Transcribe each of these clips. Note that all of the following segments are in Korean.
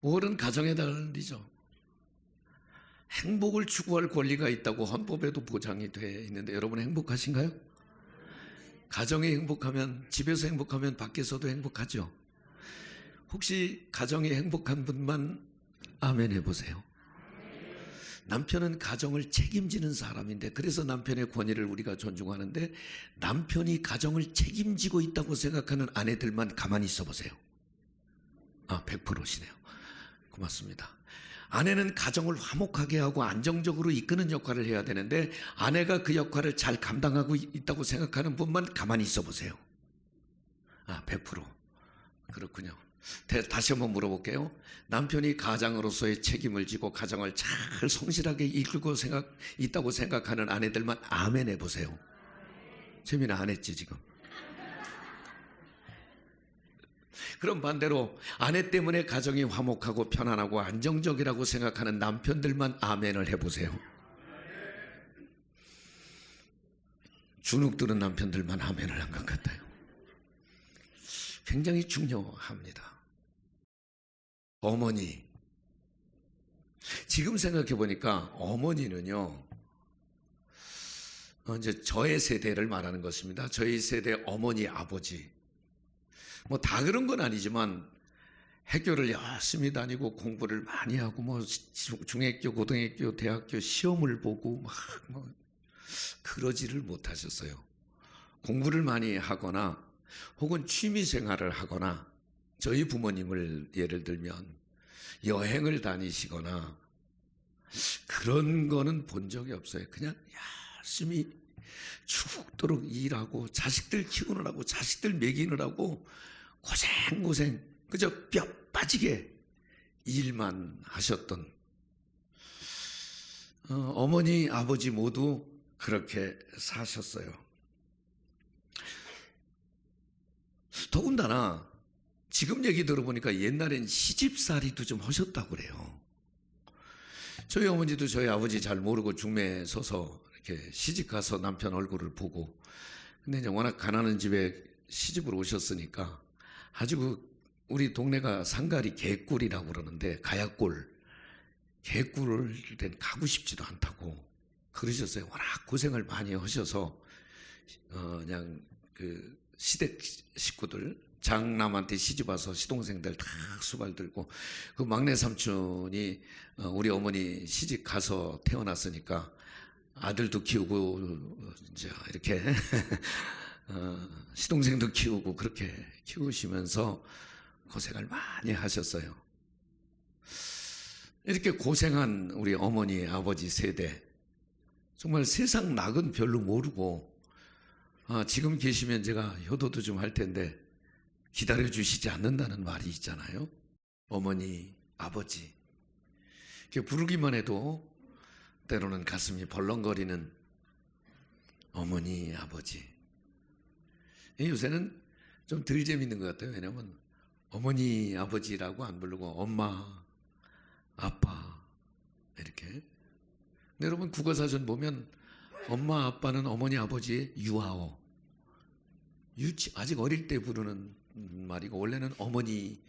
5월은 가정의 달이죠. 행복을 추구할 권리가 있다고 헌법에도 보장이 되어 있는데 여러분 행복하신가요? 가정이 행복하면, 집에서 행복하면 밖에서도 행복하죠. 혹시 가정이 행복한 분만 아멘 해보세요. 남편은 가정을 책임지는 사람인데, 그래서 남편의 권위를 우리가 존중하는데, 남편이 가정을 책임지고 있다고 생각하는 아내들만 가만히 있어 보세요. 100%시네요. 고맙습니다. 아내는 가정을 화목하게 하고 안정적으로 이끄는 역할을 해야 되는데, 아내가 그 역할을 잘 감당하고 있다고 생각하는 분만 가만히 있어 보세요. 100%. 그렇군요. 다시 한번 물어볼게요. 남편이 가장으로서의 책임을 지고 가정을 잘 성실하게 이끌고 있다고 생각하는 아내들만 아멘 해보세요. 재민아 안 했지 지금? 그럼 반대로 아내 때문에 가정이 화목하고 편안하고 안정적이라고 생각하는 남편들만 아멘을 해보세요. 주눅 드는 남편들만 아멘을 한 것 같아요. 굉장히 중요합니다. 어머니. 지금 생각해 보니까 어머니는요, 이제 저의 세대를 말하는 것입니다. 저희 세대 어머니, 아버지. 뭐 다 그런 건 아니지만 학교를 열심히 다니고 공부를 많이 하고 뭐 중학교, 고등학교, 대학교 시험을 보고 막 그러지를 못하셨어요. 공부를 많이 하거나 혹은 취미 생활을 하거나, 저희 부모님을 예를 들면 여행을 다니시거나 그런 거는 본 적이 없어요. 그냥 열심히 죽도록 일하고 자식들 키우느라고, 자식들 먹이느라고 고생 그저 뼈 빠지게 일만 하셨던 어머니, 아버지 모두 그렇게 사셨어요. 더군다나 지금 얘기 들어보니까 옛날엔 시집살이도 좀 하셨다고 그래요. 저희 어머니도 저희 아버지 잘 모르고 중매에 서서 이렇게 시집가서 남편 얼굴을 보고, 근데 이제 워낙 가난한 집에 시집을 오셨으니까 아주 우리 동네가 상가리 개꿀이라고 그러는데, 가야골, 개꿀을 가고 싶지도 않다고 그러셨어요. 워낙 고생을 많이 하셔서 그냥 그 시댁 식구들, 장남한테 시집와서 시동생들 다 수발 들고, 그 막내 삼촌이 우리 어머니 시집 가서 태어났으니까 아들도 키우고 이제 이렇게 시동생도 키우고 그렇게 키우시면서 고생을 많이 하셨어요. 이렇게 고생한 우리 어머니, 아버지 세대, 정말 세상 낙은 별로 모르고, 지금 계시면 제가 효도도 좀 할 텐데 기다려주시지 않는다는 말이 있잖아요. 어머니, 아버지. 부르기만 해도 때로는 가슴이 벌렁거리는 어머니, 아버지. 요새는 좀 덜 재밌는 것 같아요. 왜냐하면 어머니, 아버지라고 안 부르고 엄마, 아빠 이렇게. 근데 여러분 국어사전 보면 엄마, 아빠는 어머니, 아버지의 유아어, 아직 어릴 때 부르는 말이고, 원래는 어머니,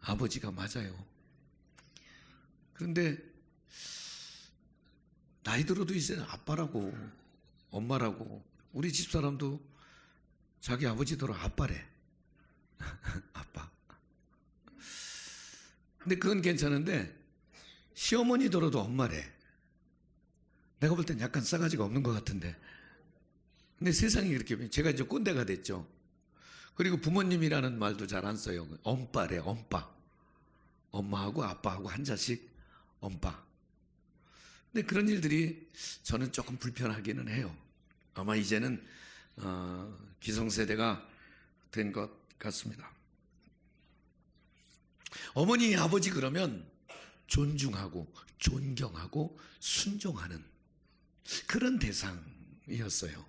아버지가 맞아요. 그런데 나이 들어도 이제 아빠라고 엄마라고, 우리 집사람도 자기 아버지더러 아빠래. 아빠. 근데 그건 괜찮은데 시어머니더라도 엄마래. 내가 볼 땐 약간 싸가지가 없는 것 같은데. 근데 세상이 그렇게, 제가 이제 꼰대가 됐죠. 그리고 부모님이라는 말도 잘 안 써요. 엄빠래, 엄빠. 엄마하고 아빠하고 한 자씩 엄빠. 근데 그런 일들이 저는 조금 불편하기는 해요. 아마 이제는 기성세대가 된 것 같습니다. 어머니, 아버지 그러면 존중하고 존경하고 순종하는 그런 대상이었어요.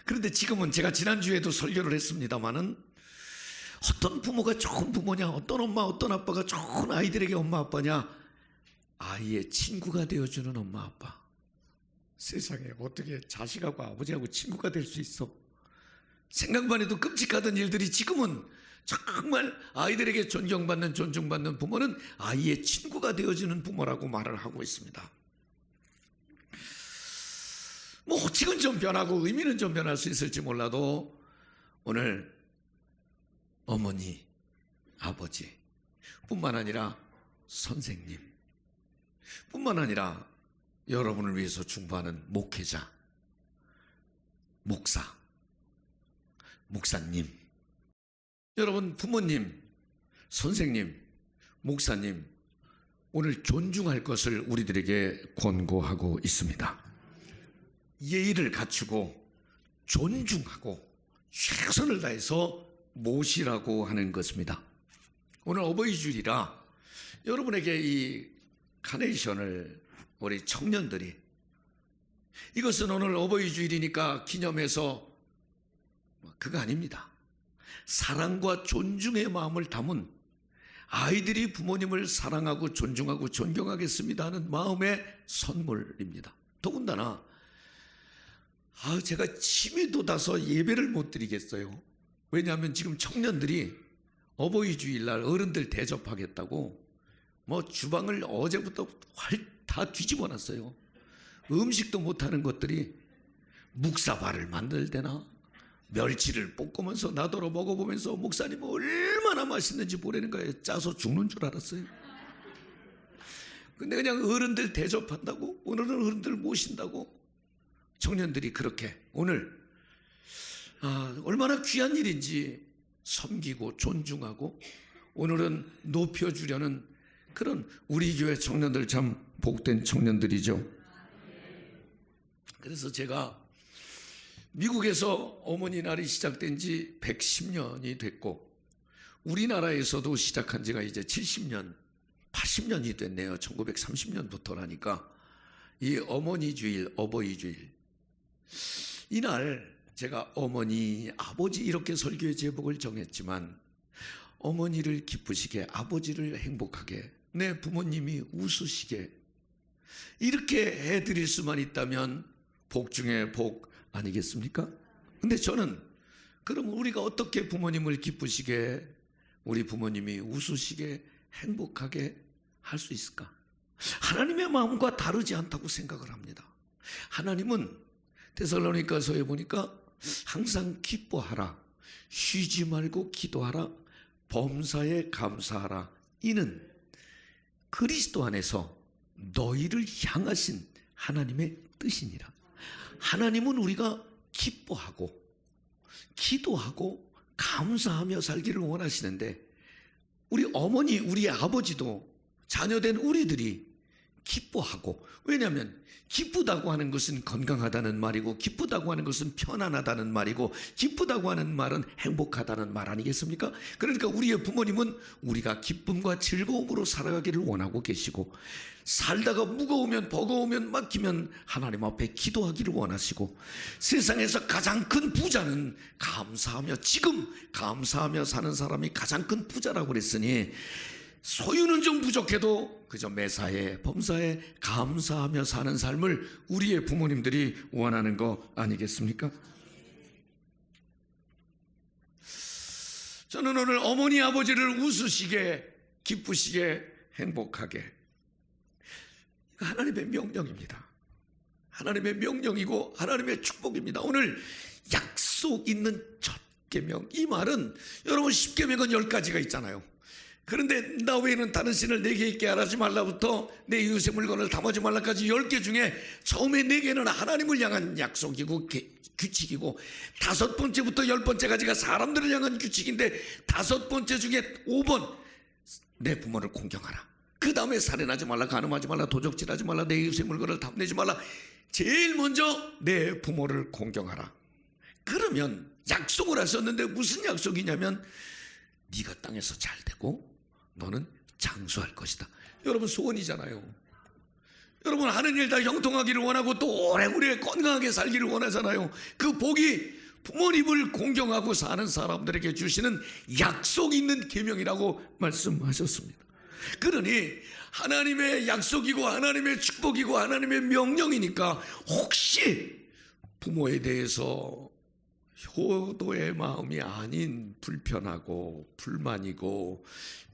그런데 지금은, 제가 지난주에도 설교를 했습니다마는, 어떤 부모가 좋은 부모냐, 어떤 엄마, 어떤 아빠가 좋은 아이들에게 엄마, 아빠냐, 아이의 친구가 되어주는 엄마, 아빠. 세상에 어떻게 자식하고 아버지하고 친구가 될 수 있어? 생각만 해도 끔찍하던 일들이 지금은 정말 아이들에게 존경받는, 존중받는 부모는 아이의 친구가 되어주는 부모라고 말을 하고 있습니다. 뭐 호칭은 좀 변하고 의미는 좀 변할 수 있을지 몰라도 오늘 어머니, 아버지 뿐만 아니라 선생님 뿐만 아니라 여러분을 위해서 중보하는 목회자, 목사, 목사님, 여러분 부모님, 선생님, 목사님 오늘 존중할 것을 우리들에게 권고하고 있습니다. 예의를 갖추고 존중하고 최선을 다해서 모시라고 하는 것입니다. 오늘 어버이 주일이라 여러분에게 이 카네이션을 우리 청년들이, 이것은 오늘 어버이 주일이니까 기념해서 그거 아닙니다. 사랑과 존중의 마음을 담은 아이들이 부모님을 사랑하고 존중하고 존경하겠습니다 하는 마음의 선물입니다. 더군다나 제가 침이 돋아서 예배를 못 드리겠어요. 왜냐하면 지금 청년들이 어버이 주일날 어른들 대접하겠다고 주방을 어제부터 다 뒤집어 놨어요. 음식도 못하는 것들이 묵사발을 만들대나 멸치를 볶으면서 나더러 먹어보면서 목사님 얼마나 맛있는지 보라는 거예요. 짜서 죽는 줄 알았어요. 근데 그냥 어른들 대접한다고, 오늘은 어른들 모신다고 청년들이 그렇게 오늘 얼마나 귀한 일인지 섬기고 존중하고 오늘은 높여주려는 그런 우리 교회 청년들 참 복된 청년들이죠. 그래서 제가 미국에서 어머니 날이 시작된 지 110년이 됐고 우리나라에서도 시작한 지가 이제 70년, 80년이 됐네요. 1930년부터라니까 이 어머니 주일, 어버이 주일 이날 제가 어머니, 아버지 이렇게 설교의 제목을 정했지만 어머니를 기쁘시게, 아버지를 행복하게, 내 부모님이 웃으시게 이렇게 해드릴 수만 있다면 복 중에 복 아니겠습니까? 근데 저는 그럼 우리가 어떻게 부모님을 기쁘시게, 우리 부모님이 웃으시게, 행복하게 할 수 있을까? 하나님의 마음과 다르지 않다고 생각을 합니다. 하나님은 데살로니가서에 보니까 항상 기뻐하라, 쉬지 말고 기도하라, 범사에 감사하라, 이는 그리스도 안에서 너희를 향하신 하나님의 뜻이니라. 하나님은 우리가 기뻐하고 기도하고 감사하며 살기를 원하시는데 우리 어머니, 우리 아버지도 자녀된 우리들이 기뻐하고, 왜냐하면 기쁘다고 하는 것은 건강하다는 말이고 기쁘다고 하는 것은 편안하다는 말이고 기쁘다고 하는 말은 행복하다는 말 아니겠습니까? 그러니까 우리의 부모님은 우리가 기쁨과 즐거움으로 살아가기를 원하고 계시고 살다가 무거우면 버거우면 막히면 하나님 앞에 기도하기를 원하시고 세상에서 가장 큰 부자는 감사하며, 지금 감사하며 사는 사람이 가장 큰 부자라고 그랬으니 소유는 좀 부족해도 그저 매사에 범사에 감사하며 사는 삶을 우리의 부모님들이 원하는 거 아니겠습니까? 저는 오늘 어머니 아버지를 웃으시게, 기쁘시게, 행복하게, 하나님의 명령입니다. 하나님의 명령이고 하나님의 축복입니다. 오늘 약속 있는 첫 계명, 이 말은 여러분 10계명은 10가지가 있잖아요. 그런데 나 외에는 다른 신을 내게 있게 하지 말라부터 내 이웃의 물건을 담아지 말라까지 10개 중에 처음에 4개는 하나님을 향한 약속이고 규칙이고 5번째부터 10번째까지가 사람들을 향한 규칙인데 5번째 중에 5번 내 부모를 공경하라, 그 다음에 살인하지 말라, 간음하지 말라, 도적질하지 말라, 내 이웃의 물건을 탐내지 말라, 제일 먼저 내 부모를 공경하라. 그러면 약속을 하셨는데 무슨 약속이냐면 네가 땅에서 잘 되고 너는 장수할 것이다. 여러분 소원이잖아요. 여러분 하는 일 다 형통하기를 원하고 또 오래오래 건강하게 살기를 원하잖아요. 그 복이 부모님을 공경하고 사는 사람들에게 주시는 약속 있는 계명이라고 말씀하셨습니다. 그러니 하나님의 약속이고 하나님의 축복이고 하나님의 명령이니까 혹시 부모에 대해서 효도의 마음이 아닌 불편하고 불만이고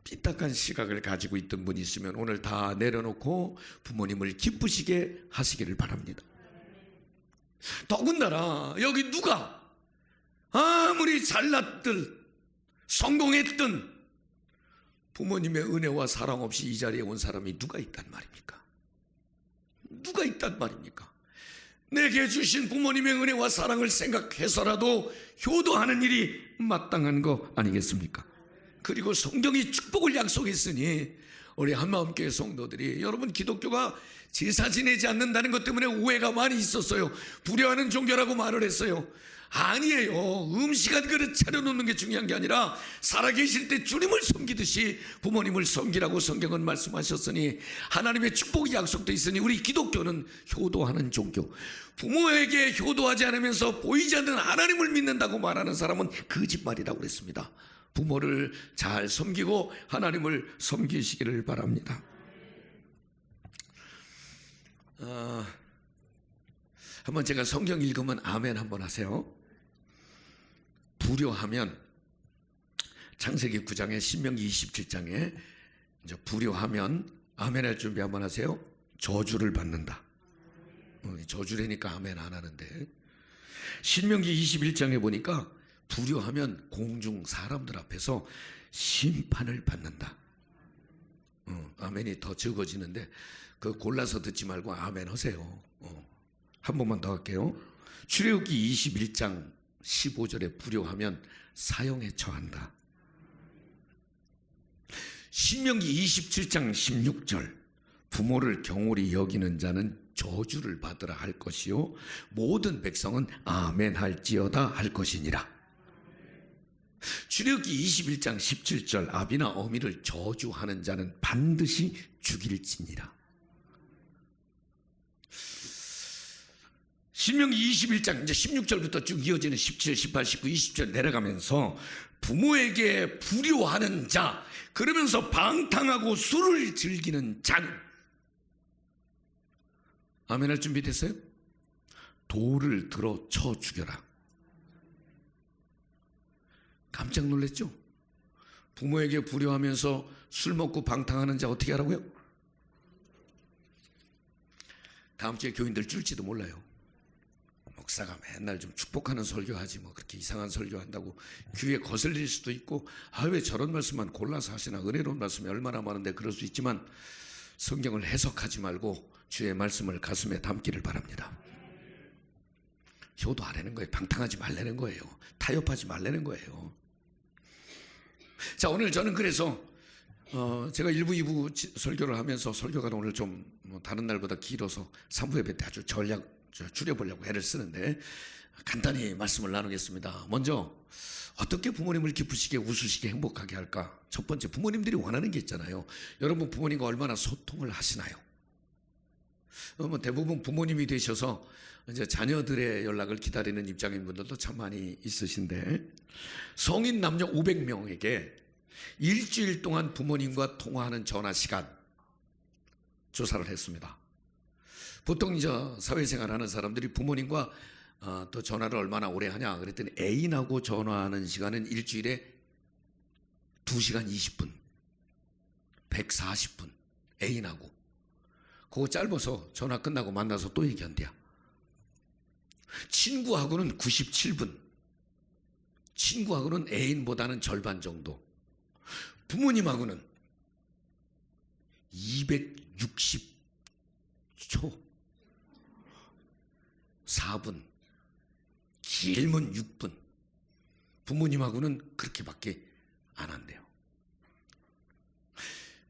삐딱한 시각을 가지고 있던 분이 있으면 오늘 다 내려놓고 부모님을 기쁘시게 하시기를 바랍니다. 더군다나 여기 누가 아무리 잘났든 성공했든 부모님의 은혜와 사랑 없이 이 자리에 온 사람이 누가 있단 말입니까? 누가 있단 말입니까? 내게 주신 부모님의 은혜와 사랑을 생각해서라도 효도하는 일이 마땅한 거 아니겠습니까? 그리고 성경이 축복을 약속했으니 우리 한마음교회 성도들이, 여러분 기독교가 제사 지내지 않는다는 것 때문에 오해가 많이 있었어요. 불효하는 종교라고 말을 했어요. 아니에요. 음식 한 그릇 차려놓는 게 중요한 게 아니라 살아계실 때 주님을 섬기듯이 부모님을 섬기라고 성경은 말씀하셨으니, 하나님의 축복이 약속되어 있으니 우리 기독교는 효도하는 종교. 부모에게 효도하지 않으면서 보이지 않는 하나님을 믿는다고 말하는 사람은 거짓말이라고 그랬습니다. 부모를 잘 섬기고 하나님을 섬기시기를 바랍니다. 한번 제가 성경 읽으면 아멘 한번 하세요. 불효하면 창세기 9장에 신명기 27장에 이제 불효하면 아멘 할 준비 한번 하세요. 저주를 받는다. 저주라니까 아멘 안 하는데, 신명기 21장에 보니까 불효하면 공중 사람들 앞에서 심판을 받는다. 아멘이 더 적어지는데 그 골라서 듣지 말고 아멘 하세요. 한 번만 더 할게요. 출애굽기 21장 15절에 불효하면 사형에 처한다. 신명기 27장 16절 부모를 경홀히 여기는 자는 저주를 받으라 할 것이요 모든 백성은 아멘 할지어다 할 것이니라. 출애굽기 21장 17절 아비나 어미를 저주하는 자는 반드시 죽일지니라. 신명기 21장 이제 16절부터 쭉 이어지는 17, 18, 19, 20절 내려가면서 부모에게 불효하는 자, 그러면서 방탕하고 술을 즐기는 자는, 아멘 할 준비 됐어요? 돌을 들어 쳐 죽여라. 깜짝 놀랐죠? 부모에게 불효하면서 술 먹고 방탕하는 자 어떻게 하라고요? 다음 주에 교인들 줄지도 몰라요. 목사가 맨날 좀 축복하는 설교하지 뭐 그렇게 이상한 설교한다고 귀에 거슬릴 수도 있고, 왜 저런 말씀만 골라서 하시나, 은혜로운 말씀이 얼마나 많은데 그럴 수 있지만 성경을 해석하지 말고 주의 말씀을 가슴에 담기를 바랍니다. 효도 안 하는 거예요. 방탕하지 말라는 거예요. 타협하지 말라는 거예요. 자, 오늘 저는 그래서 제가 1부, 2부 설교를 하면서 설교가 오늘 좀 다른 날보다 길어서 3부 예배 때 아주 줄여보려고 애를 쓰는데 간단히 말씀을 나누겠습니다. 먼저 어떻게 부모님을 기쁘시게 웃으시게 행복하게 할까? 첫 번째, 부모님들이 원하는 게 있잖아요. 여러분 부모님과 얼마나 소통을 하시나요? 대부분 부모님이 되셔서 이제 자녀들의 연락을 기다리는 입장인 분들도 참 많이 있으신데, 성인 남녀 500명에게 일주일 동안 부모님과 통화하는 전화 시간 조사를 했습니다. 보통 이제 사회생활 하는 사람들이 부모님과 또 전화를 얼마나 오래 하냐 그랬더니 애인하고 전화하는 시간은 일주일에 2시간 20분, 140분 애인하고. 그거 짧아서 전화 끝나고 만나서 또 얘기한대요. 친구하고는 97분, 친구하고는 애인보다는 절반 정도, 부모님하고는 260초, 4분, 길면 6분, 부모님하고는 그렇게밖에 안 한대요.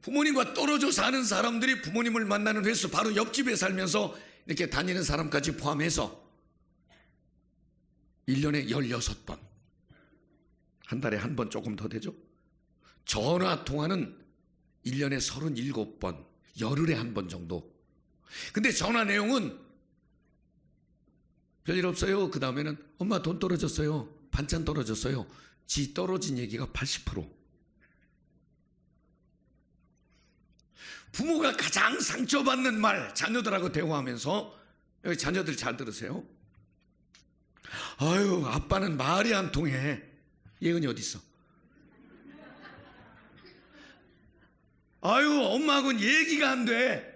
부모님과 떨어져 사는 사람들이 부모님을 만나는 횟수, 바로 옆집에 살면서 이렇게 다니는 사람까지 포함해서 1년에 16번, 한 달에 한 번 조금 더 되죠. 전화 통화는 1년에 37번, 열흘에 한 번 정도. 근데 전화 내용은 별일 없어요. 그 다음에는 엄마 돈 떨어졌어요, 반찬 떨어졌어요. 지 떨어진 얘기가 80%. 부모가 가장 상처받는 말, 자녀들하고 대화하면서, 여기 자녀들 잘 들으세요. 아유, 아빠는 말이 안 통해. 예은이 어디 있어? 아유, 엄마하고는 얘기가 안 돼.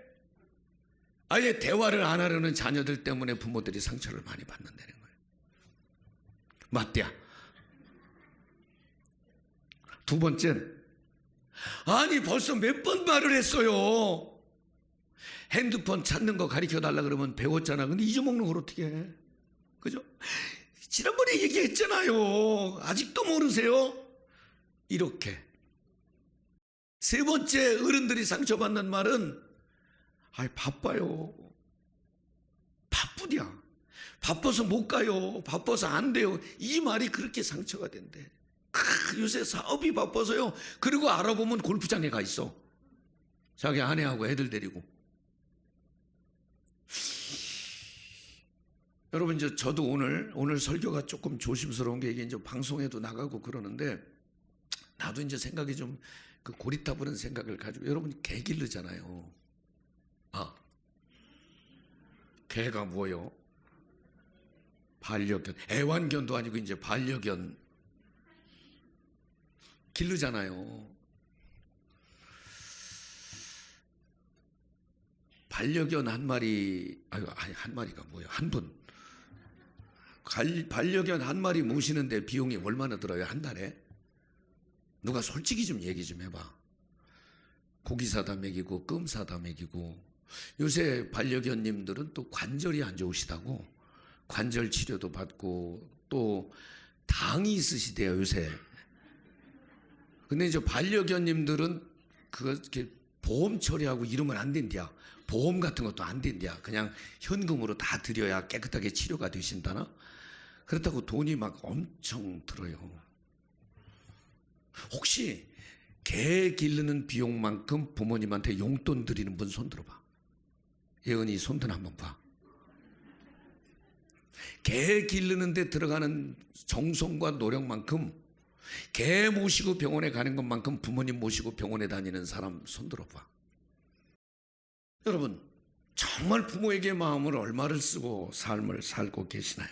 아예 대화를 안 하려는 자녀들 때문에 부모들이 상처를 많이 받는다는 거예요. 맞대야. 두 번째는, 아니 벌써 몇 번 말을 했어요. 핸드폰 찾는 거 가르쳐 달라 그러면 배웠잖아. 근데 잊어먹는 걸 어떻게 해? 그죠? 지난번에 얘기했잖아요. 아직도 모르세요? 이렇게. 세 번째 어른들이 상처받는 말은, 아이 바빠요. 바쁘냐? 바빠서 못 가요. 바빠서 안 돼요. 이 말이 그렇게 상처가 된대. 요새 사업이 바빠서요. 그리고 알아보면 골프장에 가 있어. 자기 아내하고 애들 데리고. 여러분, 저도 오늘 설교가 조금 조심스러운 게, 이게 이제 방송에도 나가고 그러는데, 나도 이제 생각이 좀 그 고리타분한 생각을 가지고, 여러분 개 기르잖아요. 아, 개가 뭐요? 반려견. 애완견도 아니고 이제 반려견 기르잖아요. 반려견 한 마리, 아니 한 마리가 뭐예요? 한 분. 반려견 한 마리 모시는데 비용이 얼마나 들어요? 한 달에? 누가 솔직히 좀 얘기 좀 해봐. 고기 사다 먹이고 껌 사다 먹이고. 요새 반려견님들은 또 관절이 안 좋으시다고 관절 치료도 받고 또 당이 있으시대요 요새. 근데 이제 반려견님들은 그거 이렇게 보험 처리하고 이러면 안 된대야. 보험 같은 것도 안 된대야. 그냥 현금으로 다 드려야 깨끗하게 치료가 되신다나? 그렇다고 돈이 막 엄청 들어요. 혹시 개 기르는 비용만큼 부모님한테 용돈 드리는 분 손 들어봐. 예은이 손들 한번 봐. 개 기르는 데 들어가는 정성과 노력만큼, 개 모시고 병원에 가는 것만큼 부모님 모시고 병원에 다니는 사람 손 들어봐. 여러분, 정말 부모에게 마음을 얼마를 쓰고 삶을 살고 계시나요?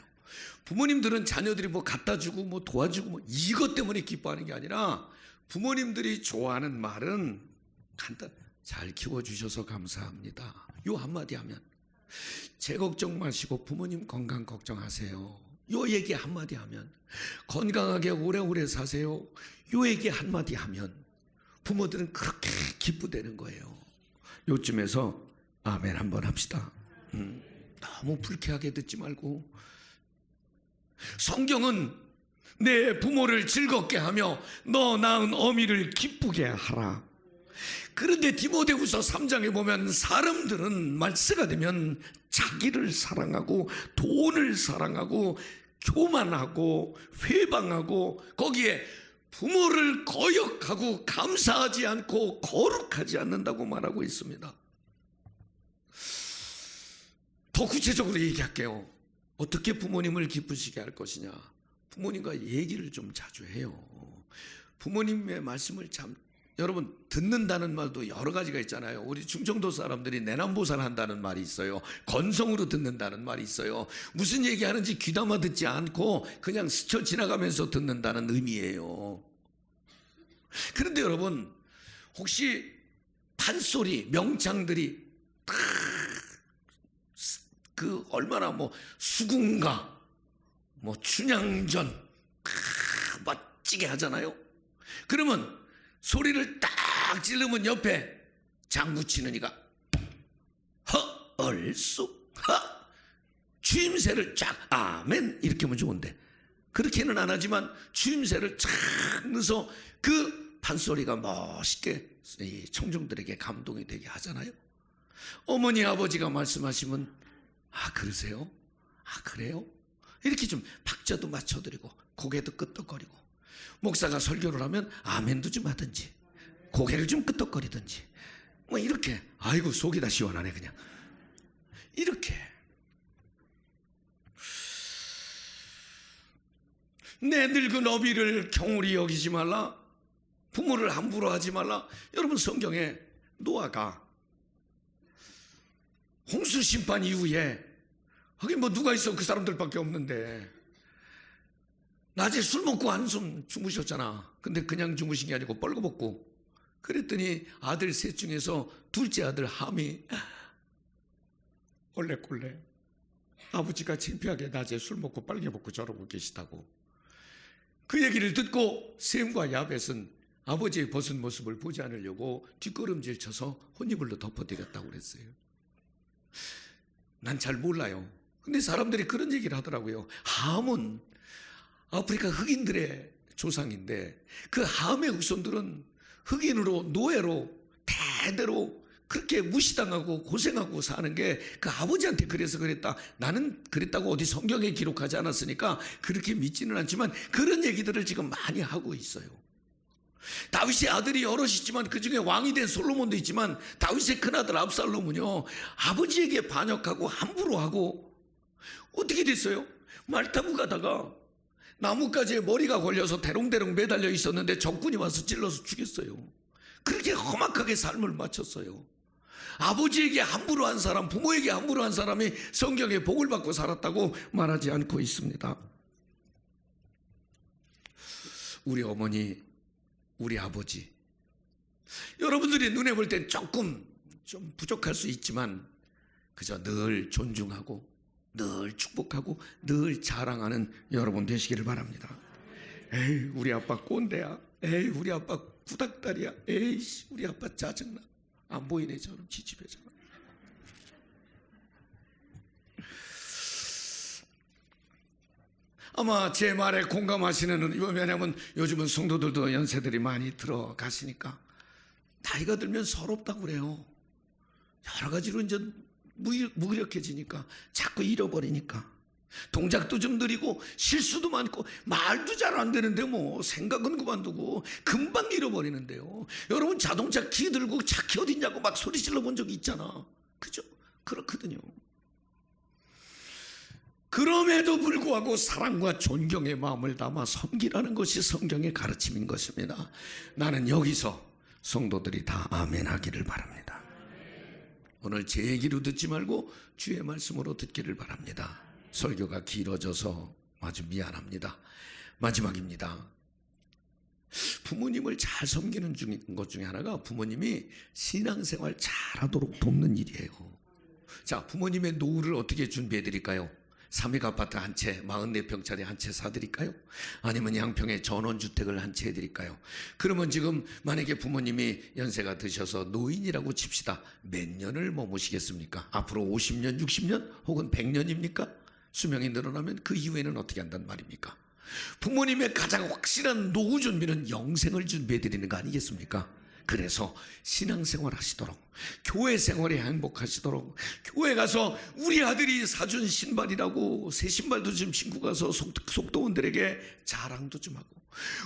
부모님들은 자녀들이 뭐 갖다 주고 뭐 도와주고 뭐 이것 때문에 기뻐하는 게 아니라, 부모님들이 좋아하는 말은 간단, 잘 키워주셔서 감사합니다. 요 한마디 하면, 제 걱정 마시고 부모님 건강 걱정하세요. 요 얘기 한마디 하면, 건강하게 오래오래 사세요. 요 얘기 한마디 하면 부모들은 그렇게 기쁘다는 거예요. 요쯤에서 아멘 한번 합시다. 너무 불쾌하게 듣지 말고. 성경은 내 부모를 즐겁게 하며 너 낳은 어미를 기쁘게 하라. 그런데 디모데후서 3장에 보면 사람들은 말세가 되면 자기를 사랑하고 돈을 사랑하고 교만하고 회방하고 거기에 부모를 거역하고 감사하지 않고 거룩하지 않는다고 말하고 있습니다. 더 구체적으로 얘기할게요. 어떻게 부모님을 기쁘시게 할 것이냐. 부모님과 얘기를 좀 자주 해요. 부모님의 말씀을 참, 여러분 듣는다는 말도 여러 가지가 있잖아요. 우리 충청도 사람들이 내남보살 한다는 말이 있어요. 건성으로 듣는다는 말이 있어요. 무슨 얘기하는지 귀담아 듣지 않고 그냥 스쳐 지나가면서 듣는다는 의미예요. 그런데 여러분, 혹시 판소리, 명창들이 그 얼마나 뭐 수궁가, 뭐 춘향전 멋지게 하잖아요. 그러면 소리를 딱 지르면 옆에 장구 치는 이가 얼쑥 추임새를 쫙 아멘 이렇게 하면 좋은데, 그렇게는 안 하지만 추임새를 쫙 넣어서 그 판소리가 멋있게 청중들에게 감동이 되게 하잖아요. 어머니 아버지가 말씀하시면 아 그러세요? 아 그래요? 이렇게 좀 박자도 맞춰드리고 고개도 끄덕거리고, 목사가 설교를 하면 아멘도 좀 하든지 고개를 좀 끄덕거리든지 뭐 이렇게, 아이고 속이 다 시원하네 그냥 이렇게. 내 늙은 어비를 경홀히 여기지 말라. 부모를 함부로 하지 말라. 여러분 성경에 노아가 홍수 심판 이후에, 하긴 뭐 누가 있어, 그 사람들밖에 없는데 낮에 술 먹고 한숨 주무셨잖아. 근데 그냥 주무신 게 아니고 벌거벗고. 그랬더니 아들 셋 중에서 둘째 아들 함이 얼레꼴레 아버지가 창피하게 낮에 술 먹고 빨개벗고 저러고 계시다고. 그 얘기를 듣고 셈과 야벳은 아버지의 벗은 모습을 보지 않으려고 뒷걸음질 쳐서 혼이불로 덮어드렸다고 그랬어요. 난 잘 몰라요. 근데 사람들이 그런 얘기를 하더라고요. 함은 아프리카 흑인들의 조상인데 그 함의 후손들은 흑인으로 노예로 대대로 그렇게 무시당하고 고생하고 사는 게 그 아버지한테 그래서 그랬다. 나는 그랬다고 어디 성경에 기록하지 않았으니까 그렇게 믿지는 않지만 그런 얘기들을 지금 많이 하고 있어요. 다윗의 아들이 여럿이지만 그 중에 왕이 된 솔로몬도 있지만 다윗의 큰아들 압살롬은요, 아버지에게 반역하고 함부로 하고 어떻게 됐어요? 말 타고 가다가 나뭇가지에 머리가 걸려서 대롱대롱 매달려 있었는데 적군이 와서 찔러서 죽였어요. 그렇게 험악하게 삶을 마쳤어요. 아버지에게 함부로 한 사람, 부모에게 함부로 한 사람이 성경에 복을 받고 살았다고 말하지 않고 있습니다. 우리 어머니, 우리 아버지, 여러분들이 눈에 볼 땐 조금 좀 부족할 수 있지만 그저 늘 존중하고 늘 축복하고 늘 자랑하는 여러분 되시기를 바랍니다. 에이, 우리 아빠 꼰대야. 에이, 우리 아빠 구닥다리야. 에이, 우리 아빠 짜증나. 안 보이네 저는 지지배잖아. 아마 제 말에 공감하시는, 왜냐하면 요즘은 성도들도 연세들이 많이 들어가시니까 나이가 들면 서럽다고 그래요. 여러 가지로 이제 무기력해지니까 자꾸 잃어버리니까 동작도 좀 느리고 실수도 많고 말도 잘 안 되는데 뭐 생각은 그만두고 금방 잃어버리는데요. 여러분 자동차 키 들고 차 키 어딨냐고 막 소리 질러 본 적이 있잖아. 그죠? 그렇거든요. 그럼에도 불구하고 사랑과 존경의 마음을 담아 섬기라는 것이 성경의 가르침인 것입니다. 나는 여기서 성도들이 다 아멘 하기를 바랍니다. 오늘 제 얘기로 듣지 말고 주의 말씀으로 듣기를 바랍니다. 설교가 길어져서 아주 미안합니다. 마지막입니다. 부모님을 잘 섬기는 것 중에 하나가 부모님이 신앙생활 잘하도록 돕는 일이에요. 자, 부모님의 노후를 어떻게 준비해 드릴까요? 3익 아파트 한 채, 44평짜리 한 채 사드릴까요? 아니면 양평에 전원주택을 한 채 해드릴까요? 그러면 지금 만약에 부모님이 연세가 드셔서 노인이라고 칩시다. 몇 년을 머무시겠습니까? 앞으로 50년, 60년 혹은 100년입니까? 수명이 늘어나면 그 이후에는 어떻게 한단 말입니까? 부모님의 가장 확실한 노후 준비는 영생을 준비해 드리는 거 아니겠습니까? 그래서 신앙생활 하시도록, 교회 생활에 행복하시도록, 교회 가서 우리 아들이 사준 신발이라고 새 신발도 좀 신고 가서 속도원들에게 자랑도 좀 하고,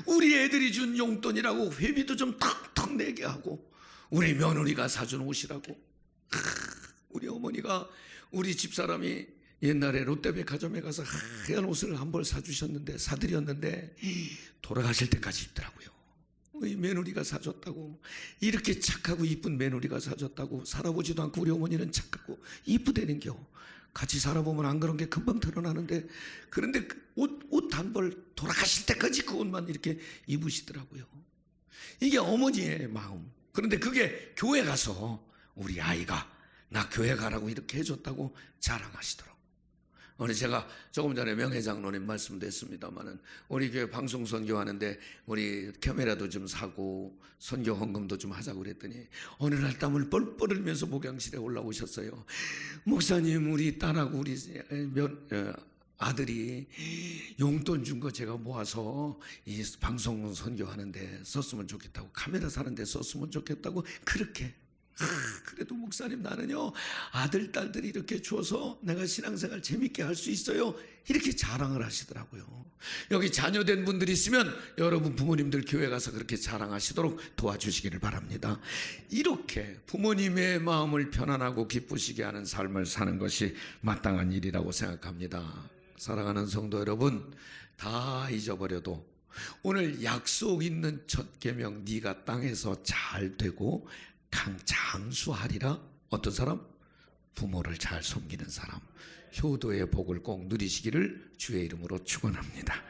우리 애들이 준 용돈이라고 회비도 좀 턱턱 내게 하고, 우리 며느리가 사준 옷이라고, 우리 어머니가 우리 집사람이 옛날에 롯데백화점에 가서 하얀 옷을 한 벌 사주셨는데, 사드렸는데 돌아가실 때까지 입더라고요. 이 며느리가 사줬다고, 이렇게 착하고 이쁜 며느리가 사줬다고, 살아보지도 않고 우리 어머니는 착하고 이쁘다는겨. 같이 살아보면 안 그런 게 금방 드러나는데, 그런데 옷 한 벌 돌아가실 때까지 그 옷만 이렇게 입으시더라고요. 이게 어머니의 마음. 그런데 그게 교회 가서 우리 아이가 나 교회 가라고 이렇게 해줬다고 자랑하시더라고요. 오늘 제가 조금 전에 명예장로님 말씀도 했습니다마는 우리 교회 방송 선교하는데 우리 카메라도 좀 사고 선교 헌금도 좀 하자고 그랬더니 어느 날 땀을 뻘뻘 흘리면서 목양실에 올라오셨어요. 목사님, 우리 딸하고 우리 아들이 용돈 준 거 제가 모아서 이 방송 선교하는데 썼으면 좋겠다고, 카메라 사는데 썼으면 좋겠다고 그렇게. 그래도 목사님, 나는요 아들 딸들이 이렇게 줘서 내가 신앙생활 재밌게 할 수 있어요, 이렇게 자랑을 하시더라고요. 여기 자녀된 분들이 있으면 여러분 부모님들 교회 가서 그렇게 자랑하시도록 도와주시기를 바랍니다. 이렇게 부모님의 마음을 편안하고 기쁘시게 하는 삶을 사는 것이 마땅한 일이라고 생각합니다. 사랑하는 성도 여러분, 다 잊어버려도 오늘 약속 있는 첫 계명, 네가 땅에서 잘 되고 장수하리라. 어떤 사람? 부모를 잘 섬기는 사람, 효도의 복을 꼭 누리시기를 주의 이름으로 축원합니다.